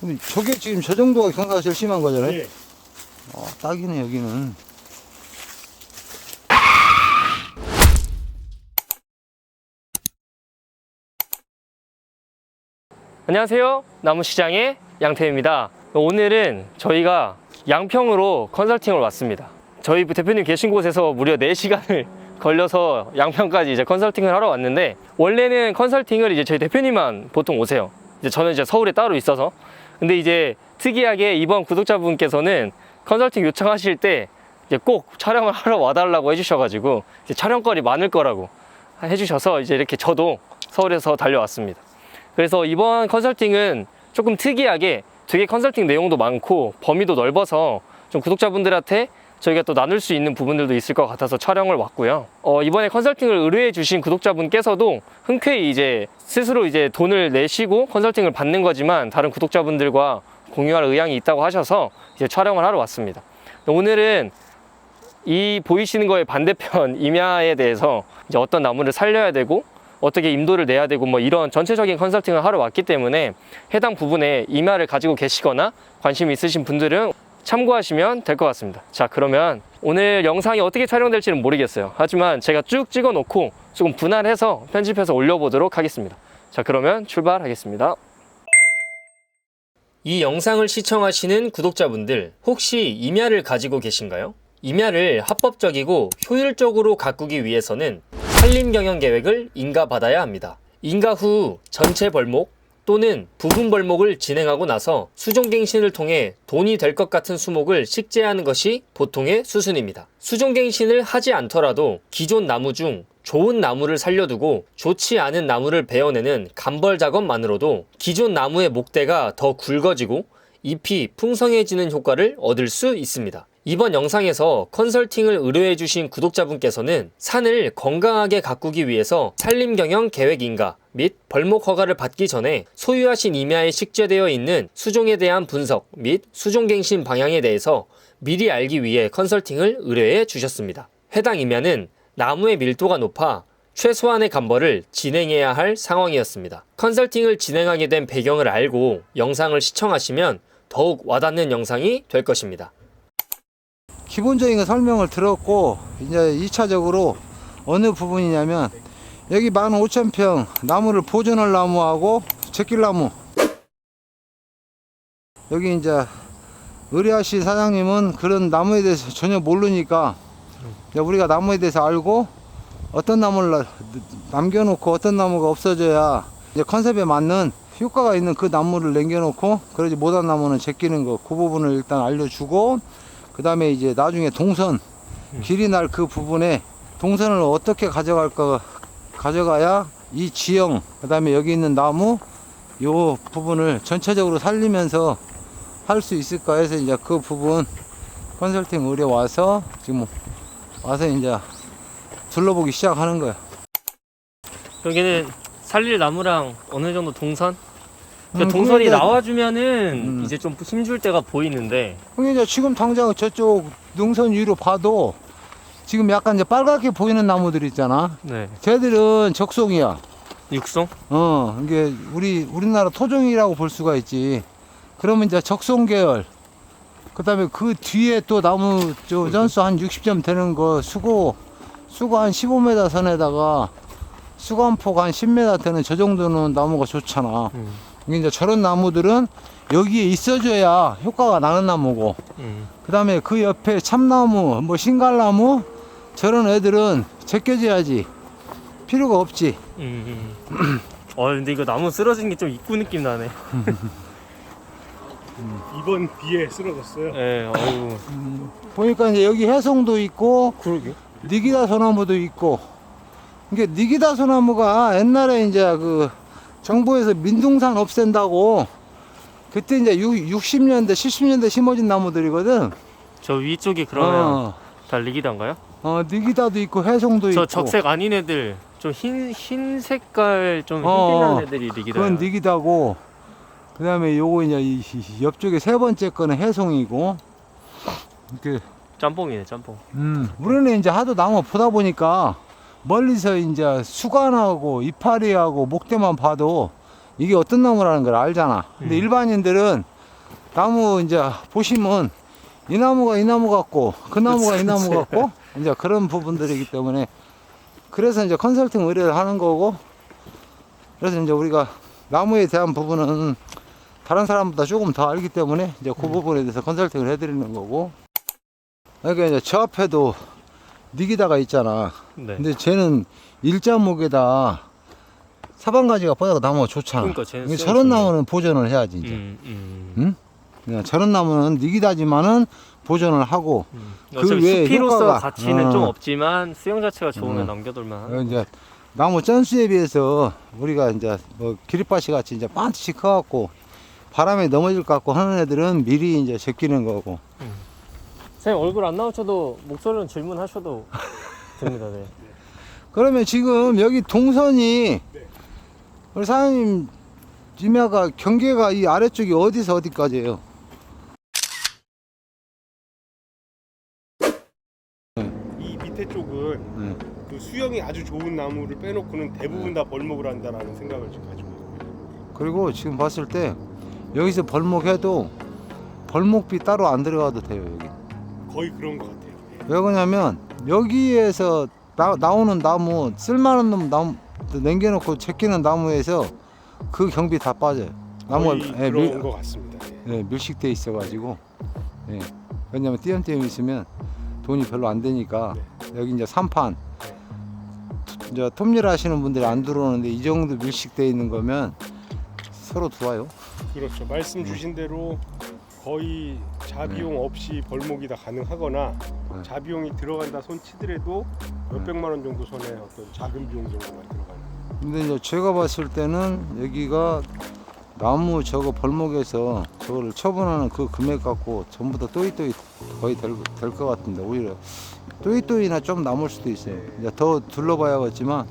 근데 저게 지금 저 정도가 경사가 제일 심한 거잖아요? 네. 딱이네, 여기는. 안녕하세요, 나무시장의 양태입니다. 오늘은 저희가 양평으로 컨설팅을 왔습니다. 저희 대표님 계신 곳에서 무려 4시간을 걸려서 양평까지 이제 컨설팅을 하러 왔는데, 원래는 컨설팅을 이제 저희 대표님만 보통 오세요. 이제 저는 이제 서울에 따로 있어서. 근데 이제 특이하게 이번 구독자분께서는 컨설팅 요청하실 때 이제 꼭 촬영을 하러 와달라고 해주셔가지고 이제 촬영거리 많을 거라고 해주셔서 이제 이렇게 저도 서울에서 달려왔습니다. 그래서 이번 컨설팅은 조금 특이하게 되게 컨설팅 내용도 많고 범위도 넓어서 좀 구독자분들한테 저희가 또 나눌 수 있는 부분들도 있을 것 같아서 촬영을 왔고요. 이번에 컨설팅을 의뢰해 주신 구독자분께서도 흔쾌히 이제 스스로 이제 돈을 내시고 컨설팅을 받는 거지만 다른 구독자분들과 공유할 의향이 있다고 하셔서 이제 촬영을 하러 왔습니다. 오늘은 이 보이시는 거의 반대편 임야에 대해서 이제 어떤 나무를 살려야 되고 어떻게 임도를 내야 되고 뭐 이런 전체적인 컨설팅을 하러 왔기 때문에 해당 부분에 임야를 가지고 계시거나 관심이 있으신 분들은 참고하시면 될 것 같습니다. 자, 그러면 오늘 영상이 어떻게 촬영될지는 모르겠어요. 하지만 제가 쭉 찍어 놓고 조금 분할해서 편집해서 올려보도록 하겠습니다. 자, 그러면 출발하겠습니다. 이 영상을 시청하시는 구독자분들, 혹시 임야를 가지고 계신가요? 임야를 합법적이고 효율적으로 가꾸기 위해서는 산림경영계획을 인가받아야 합니다. 인가 후 전체 벌목 또는 부분 벌목을 진행하고 나서 수종갱신을 통해 돈이 될 것 같은 수목을 식재하는 것이 보통의 수순입니다. 수종갱신을 하지 않더라도 기존 나무 중 좋은 나무를 살려두고 좋지 않은 나무를 베어내는 감벌 작업만으로도 기존 나무의 목대가 더 굵어지고 잎이 풍성해지는 효과를 얻을 수 있습니다. 이번 영상에서 컨설팅을 의뢰해주신 구독자분께서는 산을 건강하게 가꾸기 위해서 산림경영 계획인가 및 벌목 허가를 받기 전에 소유하신 임야에 식재되어 있는 수종에 대한 분석 및 수종갱신 방향에 대해서 미리 알기 위해 컨설팅을 의뢰해 주셨습니다. 해당 임야는 나무의 밀도가 높아 최소한의 감벌을 진행해야 할 상황이었습니다. 컨설팅을 진행하게 된 배경을 알고 영상을 시청하시면 더욱 와닿는 영상이 될 것입니다. 기본적인 설명을 들었고, 이제 2차적으로 어느 부분이냐면, 여기 15,000평 나무를 보존할 나무하고 제낄나무. 여기 이제 의뢰하신 사장님은 그런 나무에 대해서 전혀 모르니까, 우리가 나무에 대해서 알고 어떤 나무를 남겨놓고 어떤 나무가 없어져야 이제 컨셉에 맞는 효과가 있는 그 나무를 남겨놓고, 그러지 못한 나무는 제끼는 거, 그 부분을 일단 알려주고, 그 다음에 이제 나중에 동선, 길이 날 그 부분에 동선을 어떻게 가져가야 이 지형, 그 다음에 여기 있는 나무, 요 부분을 전체적으로 살리면서 할 수 있을까 해서 이제 그 부분 컨설팅 의뢰 와서 지금 와서 이제 둘러보기 시작하는 거야. 여기는 살릴 나무랑 어느 정도 동선? 그러니까 동선이 나와주면은 이제 좀 힘줄 때가 보이는데, 이제 지금 당장 저쪽 능선 위로 봐도 지금 약간 이제 빨갛게 보이는 나무들 있잖아. 네. 쟤들은 적송이야. 육송? 이게 우리나라 토종이라고 볼 수가 있지. 그러면 이제 적송 계열. 그 다음에 그 뒤에 또 나무 전수 한 60점 되는 거 수고 한 15m 선에다가 수감폭 한 10m 되는 저 정도는 나무가 좋잖아. 이제 저런 나무들은 여기에 있어줘야 효과가 나는 나무고, 그 다음에 그 옆에 참나무, 뭐 신갈나무, 저런 애들은 제껴줘야지. 필요가 없지. 근데 이거 나무 쓰러진 게 좀 입구 느낌 나네. 이번 비에 쓰러졌어요. 네, 아이고. 보니까 이제 여기 해송도 있고, 그러게. 니기다 소나무도 있고. 이게 니기다 소나무가 옛날에 이제 그 정부에서 민둥산 없앤다고 그때 이제 60년대 70년대 심어진 나무들이거든. 저 위쪽이 그러면 다 리기다인가요? 니기다도 있고 해송도 저 있고. 적색 아닌 애들, 좀 흰 색깔 좀 흰빛나는 애들이 리기다. 그건 니기다고. 그 다음에 요거 이제 이 옆쪽에 세 번째 거는 해송이고. 이렇게. 짬뽕이네, 짬뽕. 우리는 이제 하도 나무 보다 보니까 멀리서 이제 수관하고 이파리하고 목대만 봐도 이게 어떤 나무라는 걸 알잖아. 근데 일반인들은 나무 이제 보시면 이 나무가 이 나무 같고 그 나무가 이 나무 같고 이제 그런 부분들이기 때문에 그래서 이제 컨설팅 의뢰를 하는 거고, 그래서 이제 우리가 나무에 대한 부분은 다른 사람보다 조금 더 알기 때문에 이제 그 부분에 대해서 컨설팅을 해드리는 거고. 그러니까 이제 저 앞에도 니기다가 있잖아. 네. 근데 쟤는 일자목에다 사방가지가 뻗어가 나무가 좋잖아. 그러니까 쟤는 그러니까 쓰기 저런 좋네. 나무는 보존을 해야지 이제. 응? 그냥 저런 나무는 니기다지만은 보존을 하고 그 어차피 외에 숲이로서 효과가 가치는 어. 좀 없지만 수영 자체가 좋으면 어. 남겨둘만 하는. 이제 나무 전수에 비해서 우리가 이제 뭐 기립바시 같이 이제 반드시 커갖고 바람에 넘어질 것 같고 하는 애들은 미리 이제 제끼는 거고. 선생님 얼굴 안 나오셔도 목소리는 질문하셔도 됩니다. 네. 그러면 지금 여기 동선이 우리 사장님 임야가 경계가 이 아래쪽이 어디서 어디까지예요? 이 밑에 쪽은 네. 그 수영이 아주 좋은 나무를 빼놓고는 대부분 다 벌목을 한다라는 생각을 지금 가지고 있거든요. 그리고 지금 봤을 때 여기서 벌목해도 벌목비 따로 안 들어가도 돼요. 여기. 거의 그런 것 같아요. 예. 왜 그러냐면 여기에서 나오는 나무, 쓸만한 나무 남겨놓고 제끼는 나무에서 그 경비 다 빠져요. 나무가 거의 그런 것 같습니다. 예. 밀식돼 있어가지고. 예. 왜냐면 띄엄띄엄 있으면 돈이 별로 안 되니까. 여기 이제 삼판 이제 톱일 하시는 분들이 안 들어오는데 이 정도 밀식돼 있는 거면 서로 좋아요. 그렇죠. 말씀 주신 대로 거의 자비용 없이 벌목이 다 가능하거나 네. 자비용이 들어간다 손 치더라도 몇백만 원 정도 선의 어떤 작은 비용 정도만 들어가는. 근데 이제 제가 봤을 때는 여기가 나무 저거 벌목에서 저거를 처분하는 그 금액 갖고 전부 다 또이또이 거의 될 것 같은데, 오히려 또이또이나 좀 남을 수도 있어요. 이제 더 둘러봐야겠지만,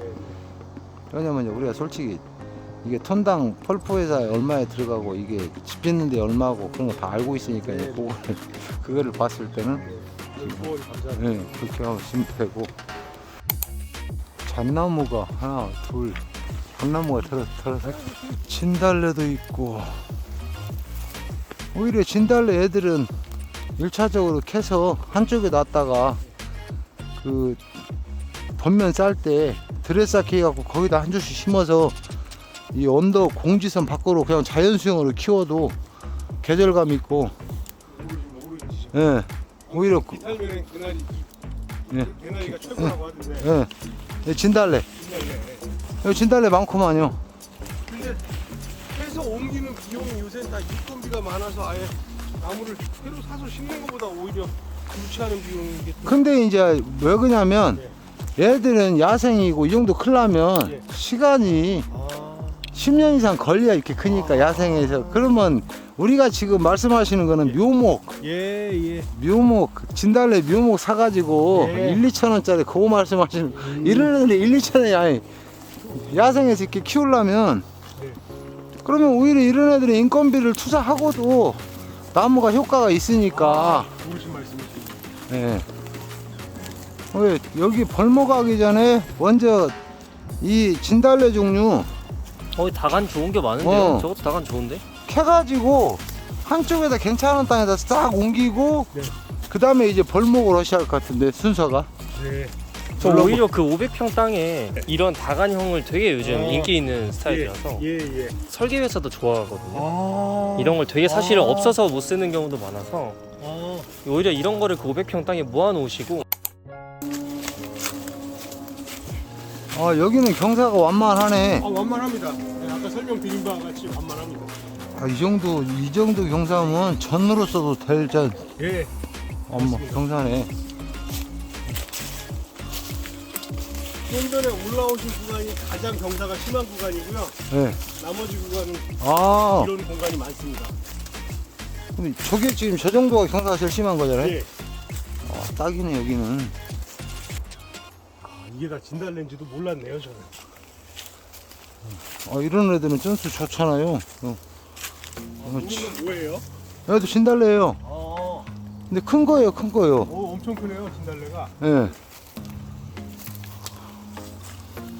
왜냐면 이제 우리가 솔직히 이게 톤당 펄프 회사에 얼마에 들어가고 이게 집 짓는데 얼마고 그런 거 다 알고 있으니까 이제 그거를 봤을 때는 후원 감사합니다. 네, 그렇게 하시면 되고. 잣나무가 하나 둘 잣나무가 들어서 진달래도 있고, 오히려 진달래 애들은 1차적으로 캐서 한쪽에 놨다가 그 번면 쌀 때 드레스aki 해갖고 거기다 한 줄씩 심어서 이 언덕 공지선 밖으로 그냥 자연 수영으로 키워도 계절감 있고. 예, 오히려 이탈리아는 개나리, 예, 개나리가 최고라고 하던데. 예, 진달래. 여기 진달래 많구만요. 근데 해서 옮기는 비용이 요새는 다 인건비가 많아서 아예 나무를 새로 사서 심는 것보다 오히려 유치하는 비용이. 근데 이제 왜 그러냐면 얘들은 야생이고 이 정도 크려면 예. 시간이 아, 10년 이상 걸려야 이렇게 크니까, 야생에서. 그러면 우리가 지금 말씀하시는 거는 묘목, 예. 진달래 묘목 사가지고 예. 1, 2천 원짜리 그거 말씀하시는 이런 애들 1, 2천 원이 아니, 야생에서 이렇게 키우려면. 그러면 오히려 이런 애들은 인건비를 투자하고도 나무가 효과가 있으니까. 좋으신 말씀이십니다. 예. 왜 여기 벌목하기 전에 먼저 이 진달래 종류 다간 좋은 게 많은데요. 어. 저것도 다간 좋은데? 캐가지고 한쪽에다 괜찮은 땅에다 싹 옮기고 네. 그 다음에 이제 벌목을 하셔야 할 것 같은데, 순서가. 네. 저 물론 오히려 그 500평 땅에 이런 다간형을 되게 요즘 아. 인기 있는 스타일이라서 예. 설계회사도 좋아하거든요. 아. 이런 걸 되게 사실은 없어서 못 쓰는 경우도 많아서 아. 오히려 이런 거를 그 500평 땅에 모아놓으시고. 여기는 경사가 완만하네. 완만합니다. 네, 아까 설명드린 바와 같이 완만합니다. 이 정도 경사면 전으로서도 될 예. 경사네. 좀 전에 올라오신 구간이 가장 경사가 심한 구간이고요. 네. 나머지 구간은 아, 이런 공간이 많습니다. 근데 저게 지금 저 정도가 경사가 제일 심한 거잖아요. 예. 딱이네 여기는. 이게 다 진달래인지도 몰랐네요, 저는. 이런 애들은 쩐수 좋잖아요. 이건 뭐예요? 얘도 진달래예요. 근데 큰 거예요. 오, 엄청 크네요, 진달래가. 예.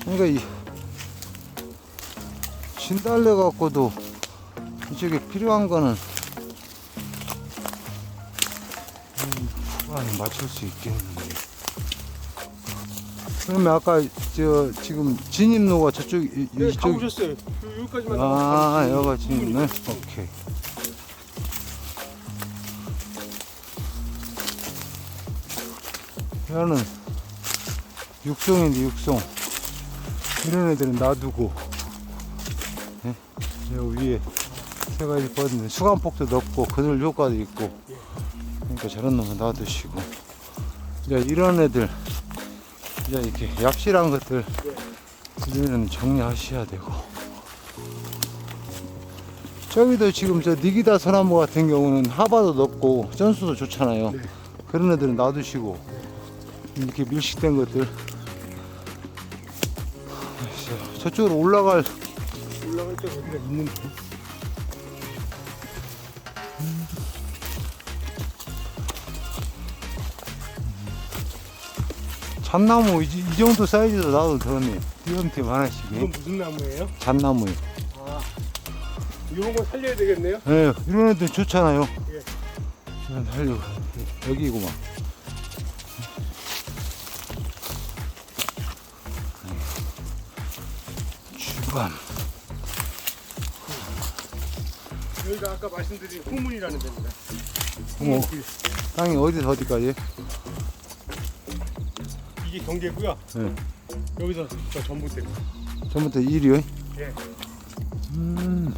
그러니까 진달래 갖고도 이쪽에 필요한 거는 후반에 맞출 수 있겠는데. 그러면 아까 저 지금 진입로가 저쪽 네, 다 이쪽. 오셨어요. 여기까지만 아, 여기가 진입로네. 오케이. 얘는 육송인데 육송. 이런 애들은 놔두고, 예? 여기 위에 세 가지 뻗는 수감폭도 높고 그늘 효과도 있고, 그러니까 저런 놈은 놔두시고, 이제 이런 애들, 이제 이렇게 얍실한 것들, 이제는 정리하셔야 되고. 저기도 지금 저 니기다 소나무 같은 경우는 하바도 높고 전수도 좋잖아요. 네. 그런 애들은 놔두시고, 이렇게 밀식된 것들. 저쪽으로 올라갈 올라갈 때 어디가 있는데. 잣나무 이 정도 사이즈도 놔도 되네. 띄엄띄엄 하나씩. 이건 무슨 나무예요? 잣나무요. 아, 이런 거 살려야 되겠네요. 예, 이런 애들 좋잖아요. 예. 이런 하려고. 여기구만. 주밤. 여기가 아까 말씀드린 후문이라는 데입니다. 어머, 땅이 어디서 어디까지? 이게 경계고요. 예. 여기서 저 전봇대. 전부터 일이요? 예. 음.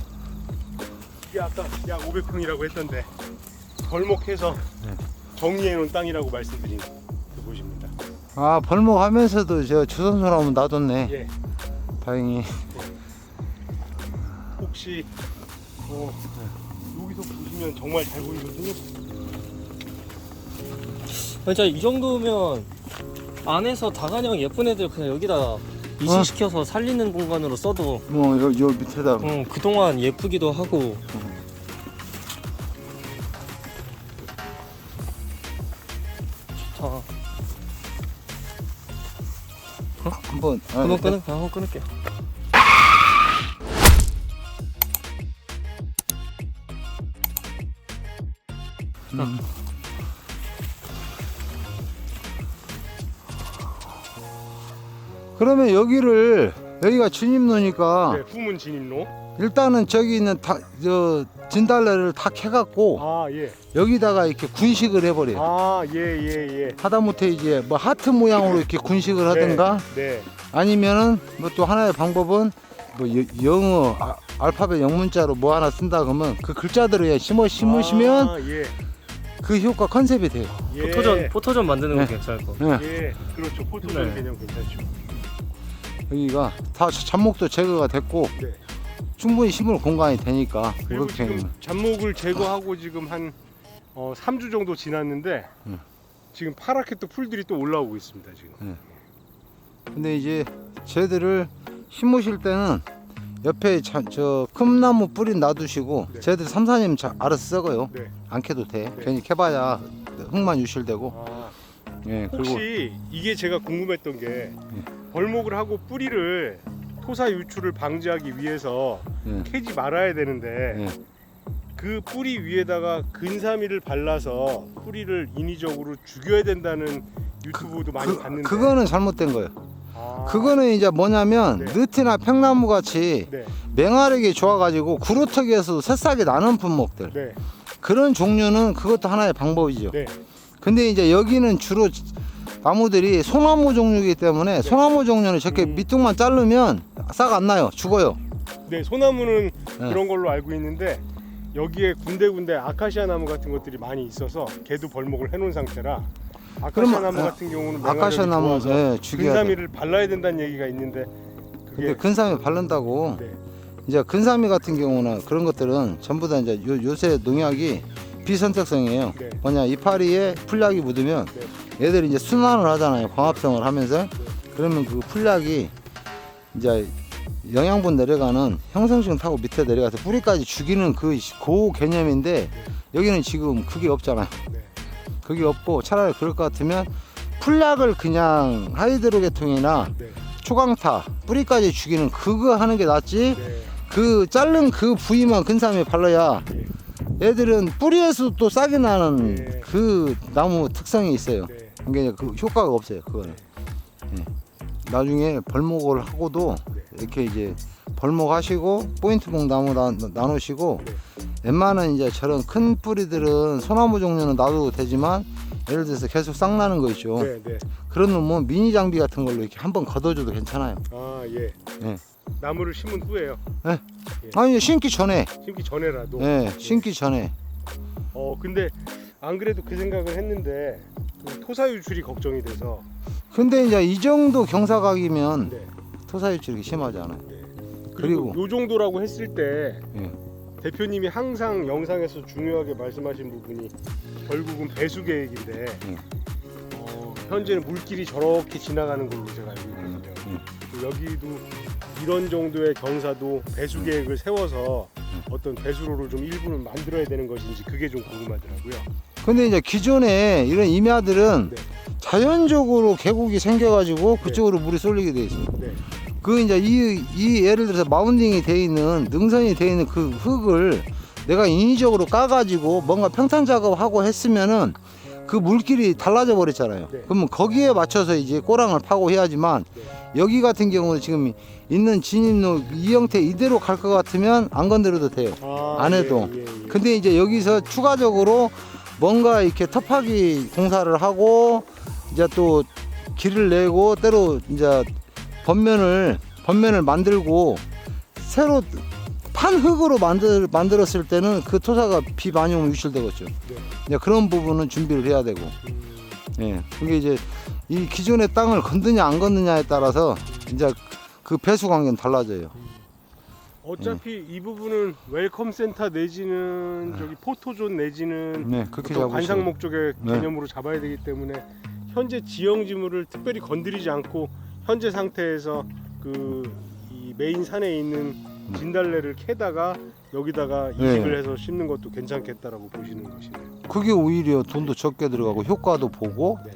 이게 아까 약 500평이라고 했던데 벌목해서 네. 정리해 놓은 땅이라고 말씀드린 그곳입니다. 아, 벌목하면서도 저 조선소나무 놔뒀네. 예. 다행히. 혹시 여기서 보시면 정말 잘 보이거든요. 진짜 이 정도면 안에서 다가냥 예쁜 애들 그냥 여기다 이식시켜서 살리는 공간으로 써도 뭐, 요 밑에다. 그동안 예쁘기도 하고. 좋다. 한번. 아, 한번 끊을게. 한번 끊을게. 그러면 여기가 진입로니까 네, 후문 진입로. 일단은 저기 있는 저 진달래를 다 캐갖고 아 예. 여기다가 이렇게 군식을 해버려요. 아 예. 하다못해 이제 뭐 하트 모양으로 이렇게 군식을 하든가 네. 아니면은 뭐 또 하나의 방법은 뭐 영어 알파벳 영문자로 뭐 하나 쓴다 그러면 그 글자대로 그냥 심으시면 아, 예. 그 효과 컨셉이 돼요. 예. 포토전 만드는 거 네. 괜찮을 거. 예. 예. 그렇죠. 포토전 네. 개념 괜찮죠. 여기가 다 잡목도 제거가 됐고 네. 충분히 심을 공간이 되니까 그리고 이렇게 지금 잡목을 제거하고 지금 한 3주 정도 지났는데 지금 파랗게 또 풀들이 또 올라오고 있습니다 지금. 근데 이제 쟤들을 심으실 때는 옆에 저 큰 나무 뿌리 놔두시고 네. 쟤들 3, 4년 알아서 썩어요. 네. 안 캐도 돼. 네. 괜히 캐봐야 흙만 유실되고. 아, 예, 그리고 혹시 이게 제가 궁금했던 게 벌목을 하고 뿌리를 토사 유출을 방지하기 위해서 예, 캐지 말아야 되는데 예. 그 뿌리 위에다가 근사미를 발라서 뿌리를 인위적으로 죽여야 된다는 유튜브도 많이 봤는데 그거는 잘못된 거예요. 아, 그거는 이제 뭐냐면 네. 느티나 평나무 같이 네, 맹활하게 좋아가지고 구루터기에서 새싹이 나는 품목들 네, 그런 종류는 그것도 하나의 방법이죠. 네, 근데 이제 여기는 주로 나무들이 소나무 종류이기 때문에 소나무 종류는 저렇게 밑둥만 자르면 싹 안 나요. 죽어요. 네. 소나무는 네. 그런 걸로 알고 있는데 여기에 군데군데 아카시아 나무 같은 것들이 많이 있어서 걔도 벌목을 해놓은 상태라 아카시아 그러면, 나무 같은 경우는 아카시아 맹활력이 나무 좋아서 예, 죽여야 돼. 근사미를 발라야 된다는 얘기가 있는데 근데 그게 근사미 바른다고 네, 이제 근사미 같은 경우나 그런 것들은 전부 다 이제 요새 농약이 비선택성이에요. 네. 뭐냐 이파리에 풀약이 묻으면 네. 얘들이 이제 순환을 하잖아요. 광합성을 하면서 그러면 그 풀약이 이제 영양분 내려가는 형성性타고 밑에 내려가서 뿌리까지 죽이는 그 개념인데 여기는 지금 그게 없잖아요. 네. 그게 없고 차라리 그럴 것 같으면 풀약을 그냥 하이드로게통이나 네. 초강타 뿌리까지 죽이는 그거 하는 게 낫지. 네. 그 자른 그 부위만 근삼에 발라야 예. 애들은 뿌리에서 또 싹이 나는 네. 그 나무 특성이 있어요. 네. 그러니까 그 효과가 없어요. 그거는. 예. 나중에 벌목을 하고도 네. 이렇게 이제 벌목하시고 포인트봉 나무 나누시고 네. 웬만한 이제 저런 큰 뿌리들은 소나무 종류는 놔도 되지만 예를 들어서 계속 싹 나는 거 있죠. 네, 네. 그런 놈은 미니 장비 같은 걸로 이렇게 한번 걷어줘도 괜찮아요. 아, 예. 예. 나무를 심은 후에요. 아니 심기 전에. 심기 전에라도. 예, 심기 전에. 근데 안 그래도 그 생각을 했는데 그 토사 유출이 걱정이 돼서. 근데 이제 이 정도 경사각이면 네. 토사 유출이 심하지 않아요. 네. 그리고- 그리고 요 정도라고 했을 때 예. 대표님이 항상 영상에서 중요하게 말씀하신 부분이 결국은 배수 계획인데 현재는 물길이 저렇게 지나가는 걸로 제가 알고 있거든요. 여기도 이런 정도의 경사도 배수 계획을 세워서 어떤 배수로를 좀 일부는 만들어야 되는 것인지 그게 좀 궁금하더라고요. 근데 이제 기존에 이런 임야들은 네. 자연적으로 계곡이 생겨가지고 그쪽으로 물이 쏠리게 돼 있어요. 네. 그 이제 이 예를 들어서 마운딩이 돼 있는 능선이 돼 있는 그 흙을 내가 인위적으로 까가지고 뭔가 평탄 작업하고 했으면은 그 물길이 달라져 버렸잖아요. 네. 그러면 거기에 맞춰서 이제 꼬랑을 파고 해야지만 네. 여기 같은 경우는 지금 있는 진입로 이 형태 이대로 갈 것 같으면 안 건드려도 돼요. 안 해도. 예, 예, 예. 근데 이제 여기서 추가적으로 뭔가 이렇게 터파기 공사를 하고 이제 또 길을 내고 때로 이제 번면을 만들고 새로 판 흙으로 만들었을 때는 그 토사가 비 많이 오면 유출되겠죠. 네. 이제 그런 부분은 준비를 해야 되고. 예. 그게 이제 이 기존의 땅을 건드냐 안 건드냐에 따라서 이제 그 배수 관계는 달라져요. 어차피 이 부분은 웰컴 센터 내지는 저기 포토존 내지는 네, 그렇게 어떤 잡으시고. 관상 목적의 네. 개념으로 잡아야 되기 때문에 현재 지형지물을 특별히 건드리지 않고 현재 상태에서 그 이 메인 산에 있는 진달래를 캐다가 여기다가 네. 이식을 해서 심는 것도 괜찮겠다라고 보시는 것이네요. 그게 오히려 돈도 적게 들어가고 효과도 보고, 네.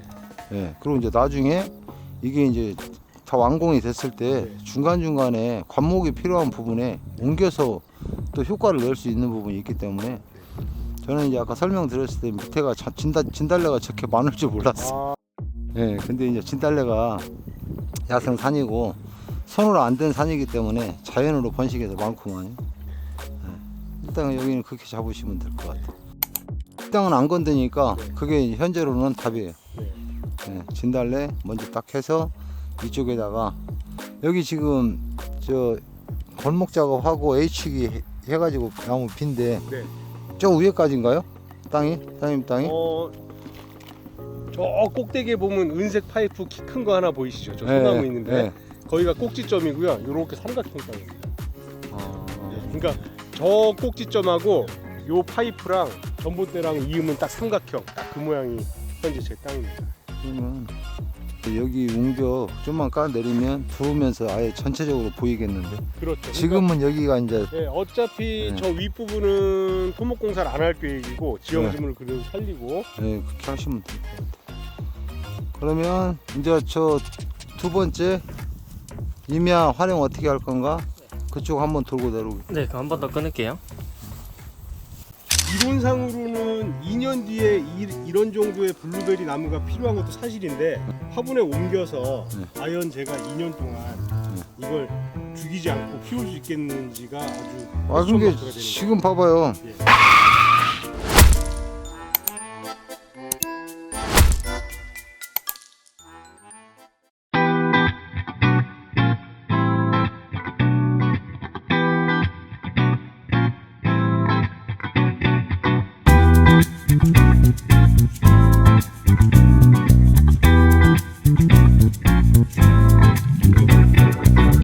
예. 그리고 이제 나중에 이게 이제 다 완공이 됐을 때 네. 중간중간에 관목이 필요한 부분에 옮겨서 또 효과를 낼 수 있는 부분이 있기 때문에 저는 이제 아까 설명드렸을 때 밑에가 진달래가 저렇게 많을 줄 몰랐어요. 아, 예. 근데 이제 진달래가 야생산이고 손으로 안 된 산이기 때문에 자연으로 번식해서 많구만요. 예. 일단 여기는 그렇게 잡으시면 될 것 같아요. 이 땅은 안 건드니까 네. 그게 현재로는 답이에요. 네. 예. 진달래 먼저 딱 해서 이쪽에다가 여기 지금 저 골목 작업하고 H기 해가지고 나무 빈데 네. 저 위에까지인가요? 땅이? 사장님 땅이? 저 꼭대기에 보면 은색 파이프 키 큰 거 하나 보이시죠? 저 네, 소나무 있는데 네. 거기가 꼭지점이고요. 이렇게 삼각형 땅입니다. 아, 그러니까 저 꼭지점하고 요 파이프랑 전봇대랑 이음은 딱 삼각형, 딱 그 모양이 현재 제 땅입니다. 그러면 여기 웅벽 좀만 까 내리면 들어오면서 아예 전체적으로 보이겠는데 그렇죠. 지금은 여기가 이제 네, 어차피 네. 저 윗부분은 토목 공사를 안 할 계획이고 지형지물을 그대로 살리고 예, 그렇게 하시면 될 것 같아요. 그러면 이제 저 두 번째 임야 활용 어떻게 할 건가? 그쪽 한번 돌고 내려오고. 네, 그럼 한 번 더 끊을게요. 이론상으로는 2년 뒤에 이런 정도의 블루베리 나무가 필요한 것도 사실인데 화분에 옮겨서 과연 제가 2년 동안 이걸 죽이지 않고 키울 수 있겠는지가 아주 아, 걱정거리가 그게 되는 지금 봐봐요. 거예요. 예.